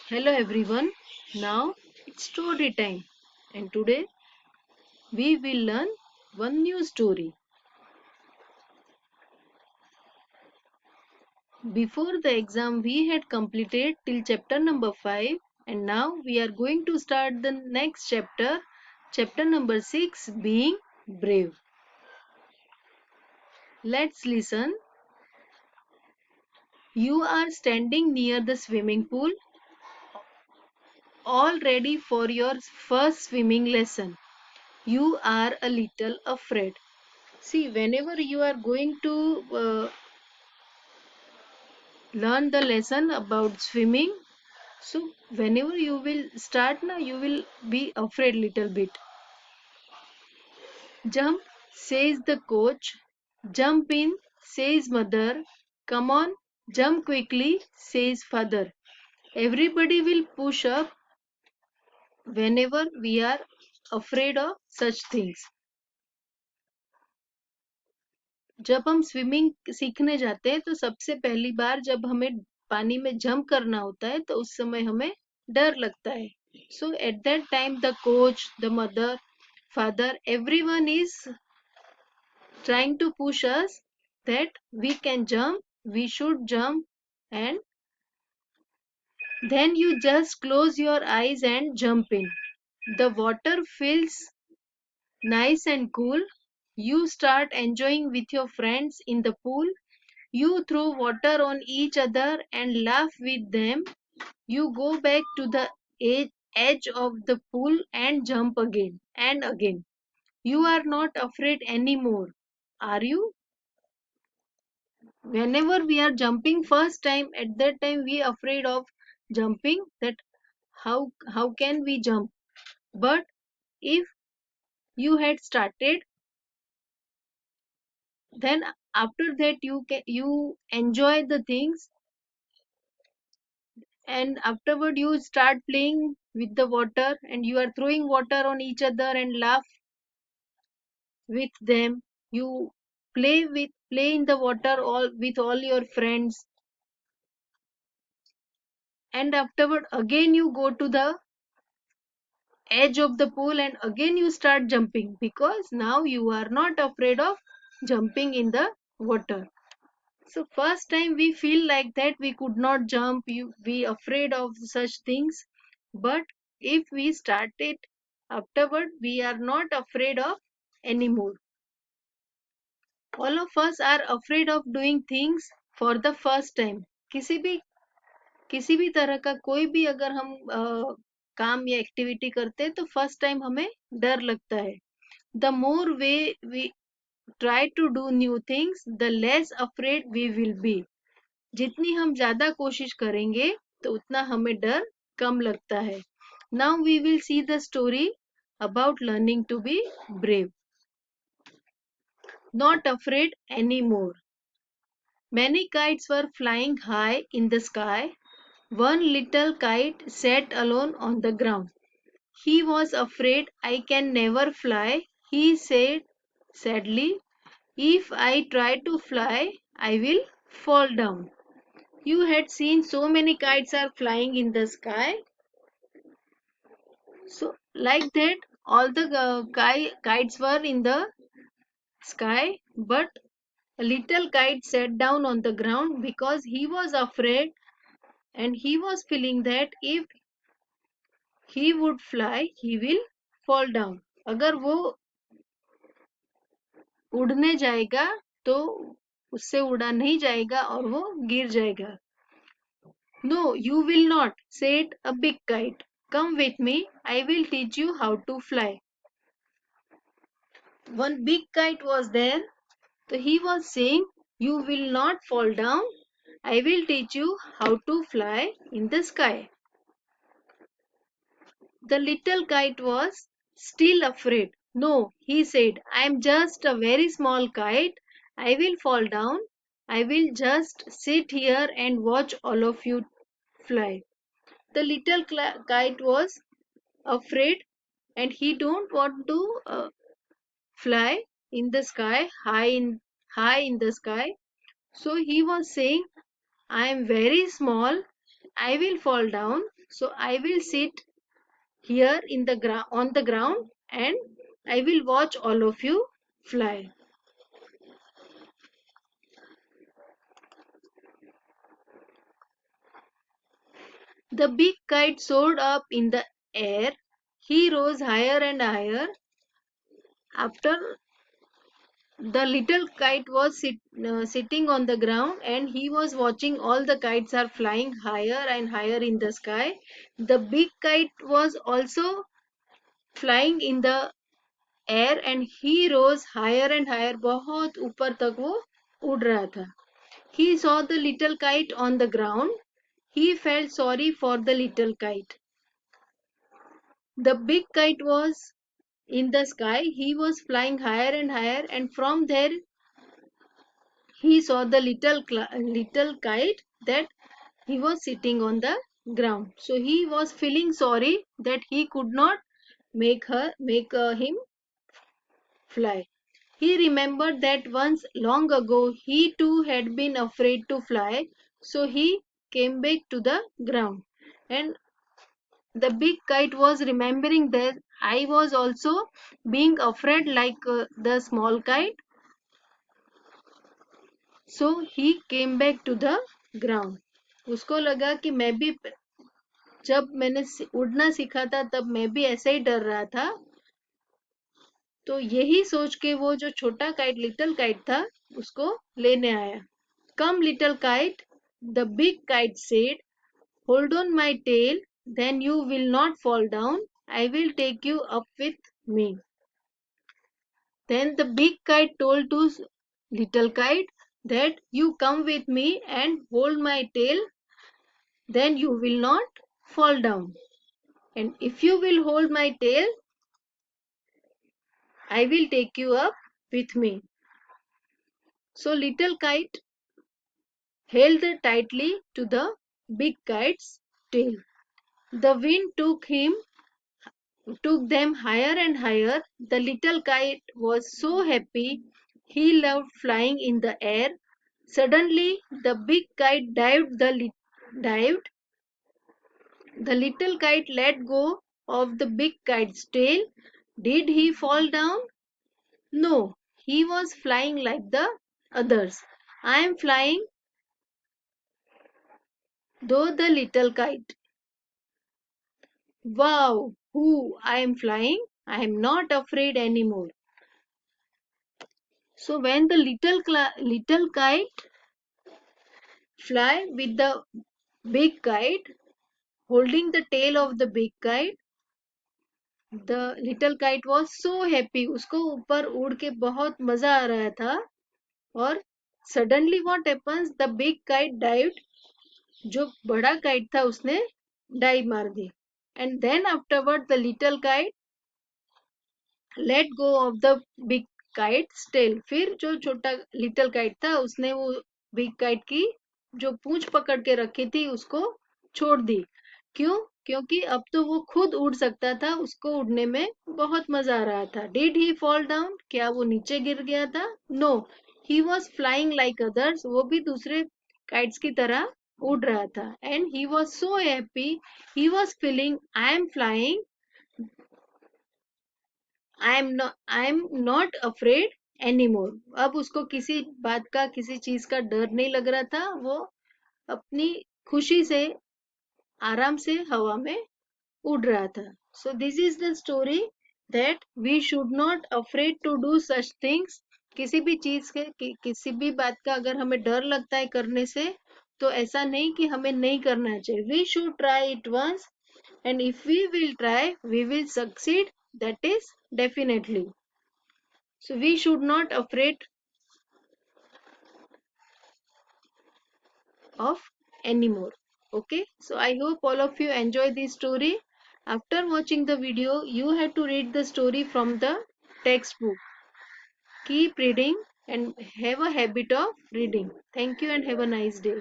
Hello everyone. Now it's story time, and today we will learn one new story. Before the exam, we had completed till chapter number 5, and now we are going to start the next chapter, chapter number 6, being brave. Let's listen. You are standing near the swimming pool, all ready for your first swimming lesson. You are a little afraid. See, whenever you are going to learn the lesson about swimming, so whenever you will start now, you will be afraid little bit. Jump, says the coach. Jump in, says mother. Come on, jump quickly, says father. Everybody will push up whenever we are afraid of such things. जब हम swimming सीखने जाते हैं तो सबसे पहली बार जब हमें पानी में जंप करना होता है तो उस समय हमें डर लगता है. So at that time the coach, the mother, father, everyone is trying to push us that we can jump, we should jump, and then you just close your eyes and jump in. The water feels nice and cool. You start enjoying with your friends in the pool. You throw water on each other and laugh with them. You go back to the edge of the pool and jump again and again. You are not afraid anymore, are you? Whenever we are jumping first time, at that time we are afraid of jumping, that how can we jump? But if you had started, then after that you enjoy the things, and afterward you start playing with the water and you are throwing water on each other and laugh with them. You play in the water all with all your friends, and afterward again you go to the edge of the pool and again you start jumping because now you are not afraid of jumping in the water. So first time we feel like that we could not jump, we afraid of such things, but if we start it afterward, we are not afraid of anymore. All of us are afraid of doing things for the first time. किसी भी किसी भी तरह का कोई भी अगर हम काम या एक्टिविटी करते हैं तो फर्स्ट टाइम हमें डर लगता है. The more we try to do new things, the less afraid we will be. जितनी हम ज्यादा कोशिश करेंगे तो उतना हमें डर कम लगता है. Now we will see the story about learning to be brave. Not afraid anymore. Many kites were flying high in the sky. One little kite sat alone on the ground. He was afraid. I can never fly, he said sadly. If I try to fly, I will fall down. You had seen so many kites are flying in the sky. So like that, all the kites were in the sky, but a little kite sat down on the ground because he was afraid and he was feeling that if he would fly, he will fall down. अगर वो उड़ने जाएगा तो उससे उड़ा नहीं जाएगा और वो गिर जाएगा. No, you will not, said a big kite. Come with me, I will teach you how to fly. One big kite was there, so he was saying, you will not fall down, I will teach you how to fly in the sky. The little kite was still afraid. No, he said, I am just a very small kite. I will fall down. I will just sit here and watch all of you fly. The little kite was afraid and he don't want to fly in the sky, high in the sky. So he was saying, I am very small. I will fall down. So I will sit here in the on the ground and I will watch all of you fly. The big kite soared up in the air. He rose higher and higher. After the little kite was sitting on the ground and he was watching all the kites are flying higher and higher in the sky. The big kite was also flying in the air and he rose higher and higher. बहुत ऊपर तक वो उड़ रहा था. He saw the little kite on the ground. He felt sorry for the little kite. The big kite was in the sky. He was flying higher and higher, and from there he saw the little kite that he was sitting on the ground. So he was feeling sorry that he could not make him fly. He remembered that once long ago he too had been afraid to fly, so he came back to the ground. And the big kite was remembering that I was also being afraid like the small kite. So he came back to the ground. उसको लगा कि मैं भी जब मैंने उड़ना सीखा था तब मैं भी ऐसे ही डर रहा था. तो यही सोच के वो जो छोटा काइट लिटिल काइट था उसको लेने आया. Come little kite, the big kite said, hold on my tail, then you will not fall down. I will take you up with me. Then the big kite told to little kite that you come with me and hold my tail, then you will not fall down. And if you will hold my tail, I will take you up with me. So little kite held tightly to the big kite's tail. The wind took them higher and higher. The little kite was so happy. He loved flying in the air. Suddenly, the big kite dived. The little kite let go of the big kite's tail. Did he fall down? No, he was flying like the others. I am flying, though the little kite. Wow, who I am flying? I am not afraid anymore. So when the little kite fly with the big kite, holding the tail of the big kite, the little kite was so happy. उसको ऊपर उड़ के बहुत मजा आ रहा था. और suddenly what happens? The big kite dived. जो बड़ा kite था उसने dive मार दी. And then afterward the little kite let go of the big kite's tail. फिर जो छोटा little kite था उसने वो big kite की जो पूंछ पकड़ के रखी थी उसको छोड़ दी. क्यों? क्योंकि अब तो वो खुद उड़ सकता था. उसको उड़ने में बहुत मजा आ रहा था. Did he fall down? क्या वो नीचे गिर गया था? No, he was flying like others. वो भी दूसरे kites की तरह उड़ रहा था. And he was so happy. He was feeling I am flying. I am not afraid any more. अब उसको किसी बात का किसी चीज का डर नहीं लग रहा था. वो अपनी खुशी से आराम से हवा में उड़ रहा था. So this is the story that we should not afraid to do such things. किसी भी चीज के किसी भी बात का अगर हमें डर लगता है करने से तो ऐसा नहीं कि हमें नहीं करना चाहिए. We should try it once and if we will try we will succeed, that is definitely. So we should not afraid of anymore. Okay, so I hope all of you enjoy this story. After watching the video you have to read the story from the textbook. Keep reading and have a habit of reading. Thank you and have a nice day.